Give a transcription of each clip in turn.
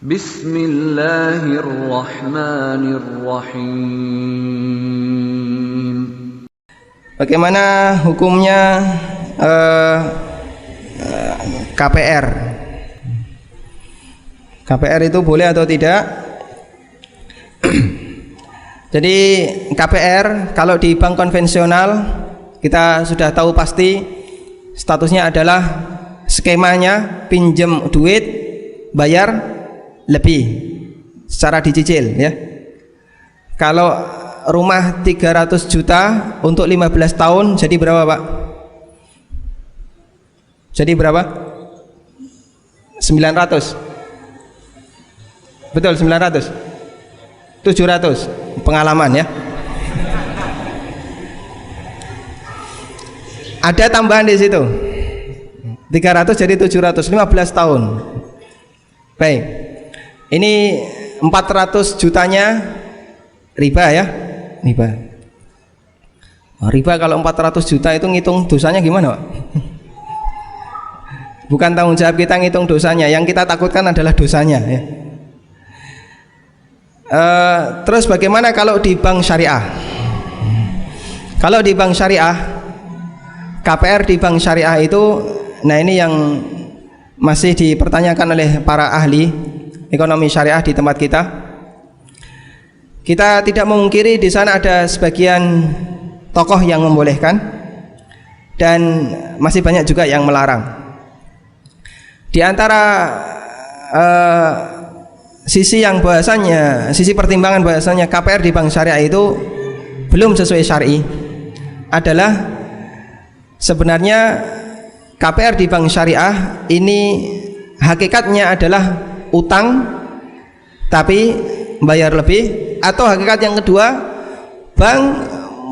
Bismillahirrahmanirrahim. Bagaimana hukumnya KPR? KPR itu boleh atau tidak? Jadi KPR kalau di bank konvensional kita sudah tahu pasti statusnya adalah skemanya pinjam duit bayar lebih secara dicicil ya. Kalau rumah 300 juta untuk 15 tahun jadi berapa, Pak? Jadi berapa? 900. Betul, 900. 700 pengalaman ya. Ada tambahan di situ. 300 jadi 700, 15 tahun. Baik. Ini 400 jutanya riba ya. Riba. Riba kalau 400 juta itu ngitung dosanya gimana, Pak? Bukan tanggung jawab kita ngitung dosanya, yang kita takutkan adalah dosanya ya. Terus bagaimana kalau di bank syariah? Kalau di bank syariah, KPR di bank syariah itu, nah ini yang masih dipertanyakan oleh para ahli ekonomi syariah di tempat kita. Kita tidak memungkiri di sana ada sebagian tokoh yang membolehkan dan masih banyak juga yang melarang. Di antara sisi yang bahasanya, sisi pertimbangan bahasanya KPR di bank syariah itu belum sesuai syar'i adalah sebenarnya KPR di bank syariah ini hakikatnya adalah utang tapi bayar lebih, atau hakikat yang kedua bank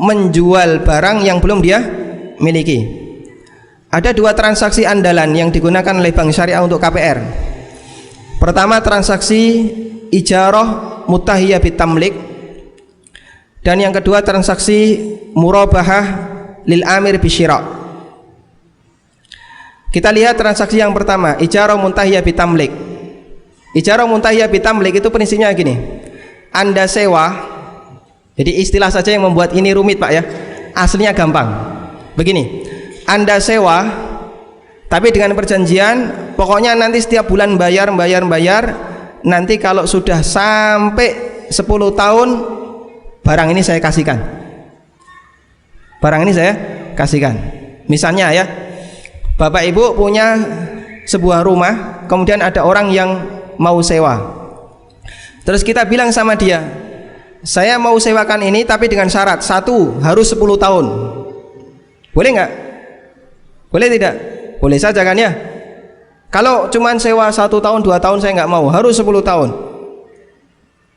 menjual barang yang belum dia miliki. Ada dua transaksi andalan yang digunakan oleh bank syariah untuk KPR. Pertama, transaksi ijarah mutahiyah bitamlik, dan yang kedua transaksi murabahah lil amir bisyira'. Kita lihat transaksi yang pertama, ijarah muntahiyah bitamlik. Ijarah muntahiyah bitamlik itu prinsipnya gini. Anda sewa, jadi istilah saja yang membuat ini rumit, Pak ya. Aslinya gampang. Begini, Anda sewa tapi dengan perjanjian pokoknya nanti setiap bulan bayar. Nanti kalau sudah sampai 10 tahun barang ini saya kasihkan. Barang ini saya kasihkan. Misalnya ya, Bapak Ibu punya sebuah rumah, kemudian ada orang yang mau sewa. Terus kita bilang sama dia, saya mau sewakan ini tapi dengan syarat, satu, harus 10 tahun. Boleh nggak? Boleh tidak? Boleh saja kan ya. Kalau cuman sewa 1 tahun 2 tahun saya nggak mau, harus 10 tahun.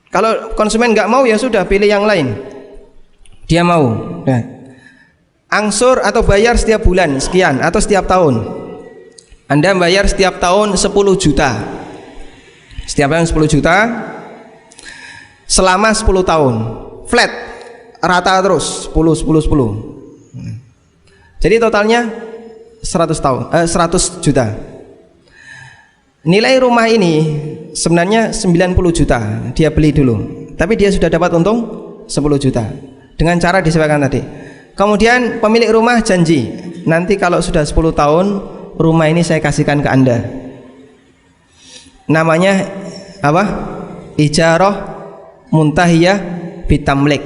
Kalau konsumen nggak mau ya sudah, pilih yang lain. Dia mau. Nah, angsur atau bayar setiap bulan sekian atau setiap tahun. Anda bayar setiap tahun 10 juta. Setiap tahun 10 juta selama 10 tahun. Flat, rata terus 10. Jadi totalnya 100 juta. Nilai rumah ini sebenarnya 90 juta dia beli dulu, tapi dia sudah dapat untung 10 juta dengan cara disewakan tadi. Kemudian pemilik rumah janji, nanti kalau sudah 10 tahun rumah ini saya kasihkan ke Anda. Namanya apa? Ijarah muntahiyah bitamlik.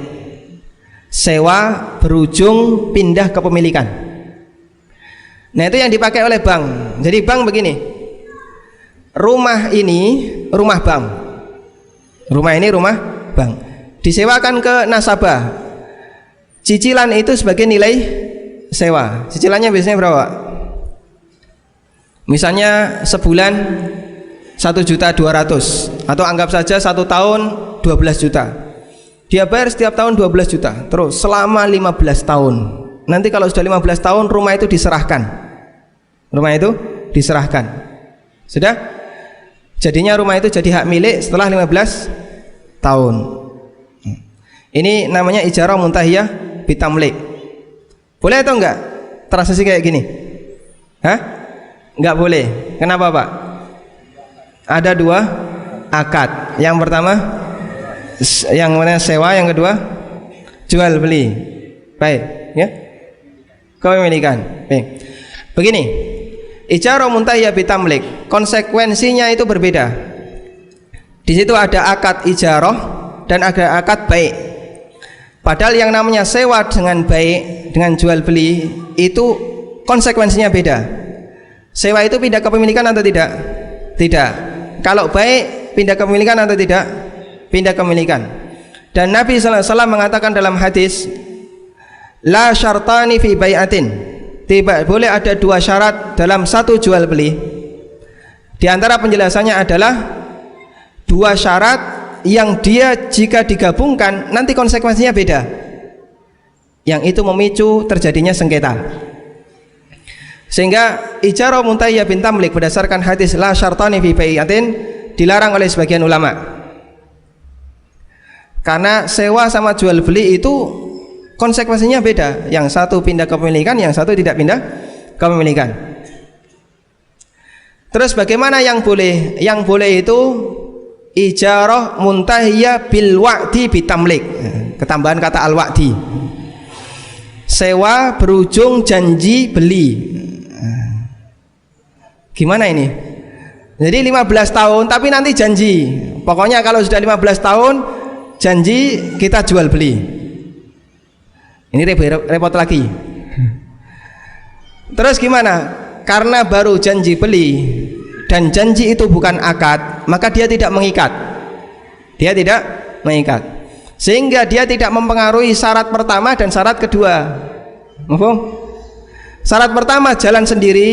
Sewa berujung pindah kepemilikan. Nah, itu yang dipakai oleh bank. Jadi bank begini, rumah ini rumah bank, rumah ini rumah bank, disewakan ke nasabah. Cicilan itu sebagai nilai sewa. Cicilannya biasanya berapa? Misalnya sebulan 1.200.000, atau anggap saja 1 tahun 12 juta. Dia bayar setiap tahun 12 juta terus selama 15 tahun. Nanti kalau sudah 15 tahun rumah itu diserahkan. Rumah itu diserahkan. Sudah? Jadinya rumah itu jadi hak milik setelah 15 tahun. Ini namanya ijarah muntahiyah bitamlik. Boleh atau enggak transaksi kayak gini? Hah? Enggak boleh. Kenapa, Pak? Ada akad. Yang pertama yang mana sewa, yang kedua jual beli. Baik, ya. Kepemilikan. Baik. Begini, ijarah muntahiyah bitamlik, konsekuensinya itu berbeda. Di situ ada akad ijarah dan ada akad baik. Padahal yang namanya sewa dengan baik, dengan jual beli itu konsekuensinya beda. Sewa itu pindah kepemilikan atau tidak? Tidak. Kalau baik pindah kepemilikan atau tidak? Pindah kepemilikan. Dan Nabi sallallahu alaihi wasallam mengatakan dalam hadis, la syartani fi bai'atin. Tidak boleh ada dua syarat dalam satu jual beli. Di antara penjelasannya adalah dua syarat yang dia jika digabungkan nanti konsekuensinya beda, yang itu memicu terjadinya sengketa. Sehingga ijarah muntahiyah bitamlik berdasarkan hadis la syartani fi bai'atin dilarang oleh sebagian ulama, karena sewa sama jual beli itu konsekuensinya beda, yang satu pindah kepemilikan, yang satu tidak pindah kepemilikan. Terus bagaimana yang boleh? Yang boleh itu ijarah muntahiyah bil wa'di bitamlik, ketambahan kata al wa'di, sewa berujung janji beli. Gimana ini? Jadi 15 tahun tapi nanti janji, pokoknya kalau sudah 15 tahun janji kita jual beli. Ini repot lagi. Terus gimana? Karena baru janji beli dan janji itu bukan akad, maka dia tidak mengikat. Dia tidak mengikat. Sehingga dia tidak mempengaruhi syarat pertama dan syarat kedua. Mahfum? Syarat pertama jalan sendiri,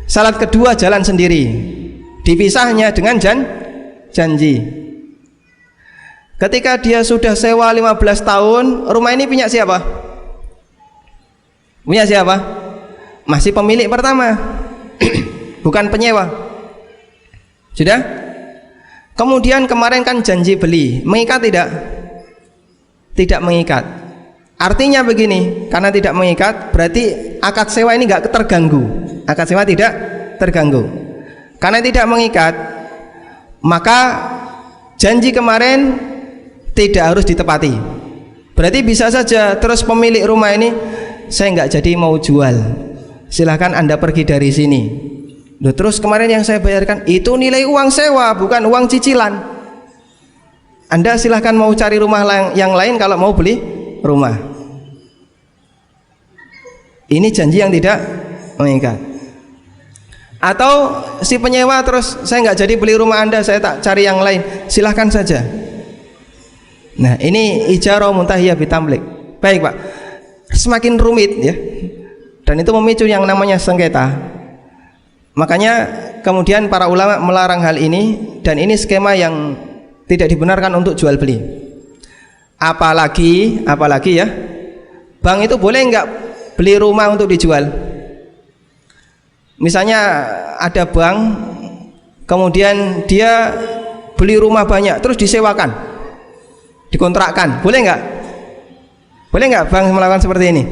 syarat kedua jalan sendiri. Dipisahnya dengan janji. Ketika dia sudah sewa 15 tahun, rumah ini punya siapa? Punya siapa? Masih pemilik pertama. Bukan penyewa. Sudah? Kemudian kemarin kan janji beli, mengikat tidak? Tidak mengikat. Artinya begini, karena tidak mengikat berarti akad sewa ini enggak terganggu. Akad sewa tidak terganggu. Karena tidak mengikat, maka janji kemarin tidak harus ditepati. Berarti bisa saja terus pemilik rumah ini, saya enggak jadi mau jual, silahkan Anda pergi dari sini. Loh, terus kemarin yang saya bayarkan itu nilai uang sewa, bukan uang cicilan. Anda silahkan mau cari rumah yang lain kalau mau beli rumah. Ini janji yang tidak mengikat. Atau si penyewa terus, saya nggak jadi beli rumah Anda, saya tak cari yang lain, silahkan saja. Nah, ini ijarah muntahiyah bitamlik. Baik Pak, semakin rumit ya, dan itu memicu yang namanya sengketa. Makanya kemudian para ulama melarang hal ini, dan ini skema yang tidak dibenarkan untuk jual beli. Apalagi ya, bank itu boleh nggak beli rumah untuk dijual? Misalnya ada bank, kemudian dia beli rumah banyak, terus disewakan, dikontrakkan, boleh nggak? Boleh nggak bank melakukan seperti ini?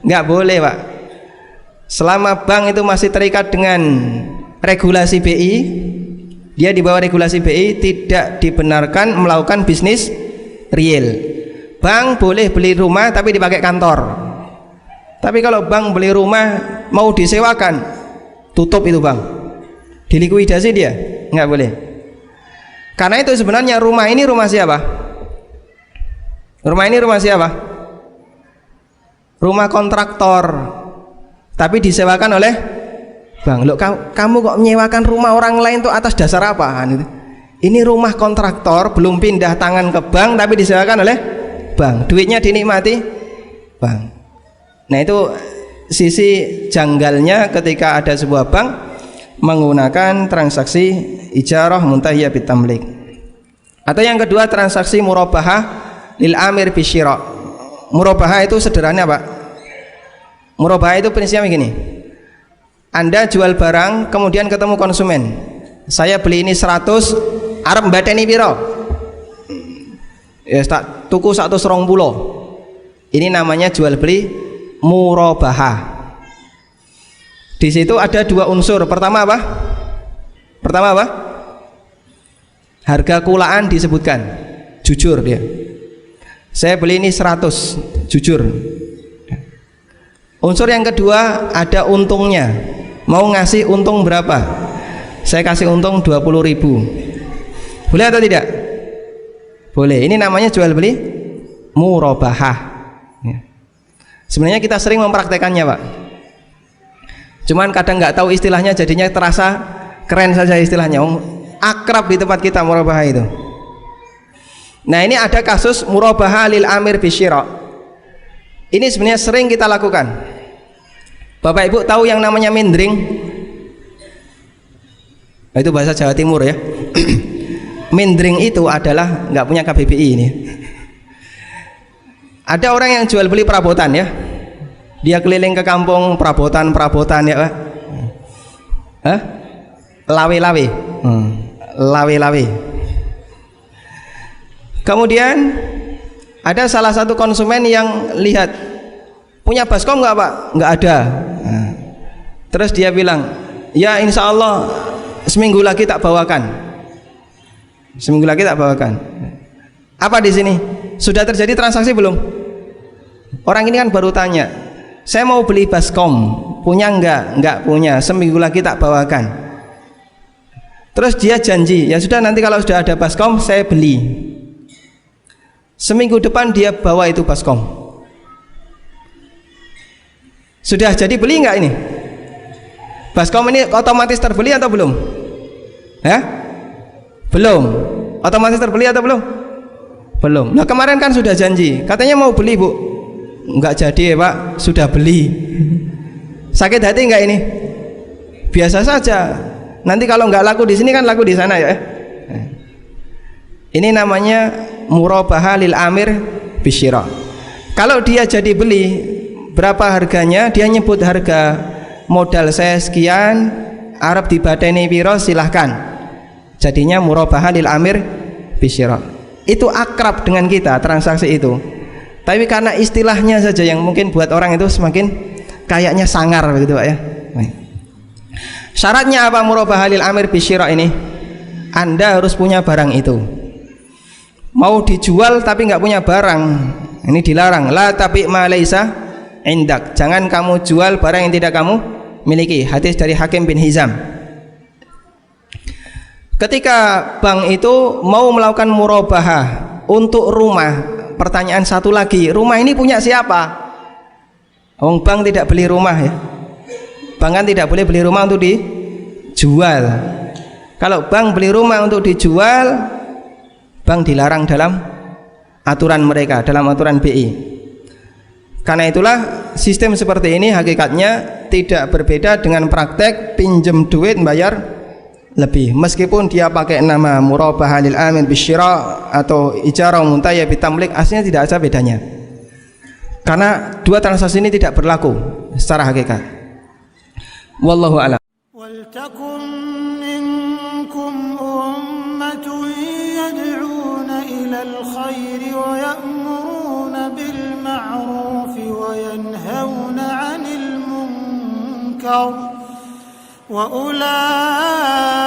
Nggak boleh Pak. Selama bank itu masih terikat dengan regulasi BI, dia di bawah regulasi BI, tidak dibenarkan melakukan bisnis real. Bank boleh beli rumah tapi dipakai kantor. Tapi kalau bank beli rumah mau disewakan, tutup itu bank, dilikuidasi dia, nggak boleh. Karena itu sebenarnya rumah ini rumah siapa? Rumah ini rumah siapa? Rumah kontraktor, tapi disewakan oleh bank. Loh, kamu kok menyewakan rumah orang lain tuh atas dasar apa? Ini rumah kontraktor, belum pindah tangan ke bank tapi disewakan oleh bank, duitnya dinikmati bank. Nah, itu sisi janggalnya ketika ada sebuah bank menggunakan transaksi ijarah muntahiyah bitamlik. Atau yang kedua, transaksi murabahah lil amir bisyira. Murabahah itu sederhana Pak. Murabahah itu prinsipnya begini, Anda jual barang, kemudian ketemu konsumen, saya beli ini 100, arep mbateni piro? Ya tak tuku 120. Ini namanya jual beli murabahah. Di situ ada dua unsur. Pertama apa? Harga kulaan disebutkan, jujur dia. Saya beli ini 100, jujur. Unsur yang kedua ada untungnya. Mau ngasih untung berapa? Saya kasih untung 20.000. Boleh atau tidak? Boleh. Ini namanya jual beli murabahah. Ya. Sebenarnya kita sering mempraktekannya, Pak. Cuman kadang nggak tahu istilahnya, jadinya terasa keren saja istilahnya. Akrab di tempat kita murabahah itu. Nah, ini ada kasus murabahah lil amir bisyira. Ini sebenarnya sering kita lakukan. Bapak Ibu tahu yang namanya mindering? Itu bahasa Jawa Timur ya. Mindering itu adalah nggak punya KBBI ini. Ada orang yang jual beli perabotan ya. Dia keliling ke kampung perabotan ya, Pak. Hah? Lawe-lawe. Lawe-lawe. Kemudian ada salah satu konsumen yang lihat, punya baskom nggak Pak? Nggak ada. Terus dia bilang, ya insya Allah seminggu lagi tak bawakan. Seminggu lagi tak bawakan. Apa di sini? Sudah terjadi transaksi belum? Orang ini kan baru tanya, saya mau beli baskom, punya enggak? Enggak punya. Seminggu lagi tak bawakan. Terus dia janji, ya sudah nanti kalau sudah ada baskom saya beli. Seminggu depan dia bawa itu baskom. Sudah jadi beli enggak ini? Baskom ini otomatis terbeli atau belum? Ya? Belum. Otomatis terbeli atau belum? Belum. Nah kemarin kan sudah janji, katanya mau beli Bu. Enggak jadi ya Pak, sudah beli. Sakit hati enggak ini? Biasa saja. Nanti kalau enggak laku di sini kan laku di sana ya. Ini namanya murabahah lil amir bisyira. Kalau dia jadi beli, berapa harganya? Dia nyebut harga, modal saya sekian, arep dibadani piro silahkan. Jadinya murabahah lil amir bisyira. Itu akrab dengan kita transaksi itu. Tapi karena istilahnya saja yang mungkin buat orang itu semakin kayaknya sangar begitu Pak ya. Syaratnya apa murabahah lil amir bisyira ini? Anda harus punya barang itu. Mau dijual tapi nggak punya barang, ini dilarang. La tapi ma laisa indak. Jangan kamu jual barang yang tidak kamu miliki. Hadis dari Hakim bin Hizam. Ketika bank itu mau melakukan murabahah untuk rumah, pertanyaan satu lagi, rumah ini punya siapa? Bank tidak beli rumah ya. Bank kan tidak boleh beli rumah untuk dijual. Kalau bank beli rumah untuk dijual, bank dilarang dalam aturan mereka, dalam aturan BI. Karena itulah sistem seperti ini hakikatnya tidak berbeda dengan praktek pinjam duit bayar lebih. Meskipun dia pakai nama murabahah lil amir bisyira atau ijarah muntahiyah bitamlik, aslinya tidak ada bedanya. Karena dua transaksi ini tidak berlaku secara hakikat. Wallahu a'lam. Waltakum minkum ummatun yad'una ila al-khair wa ya'muruna bil ma'ruf wa yanhauna 'anil munkar wa ulai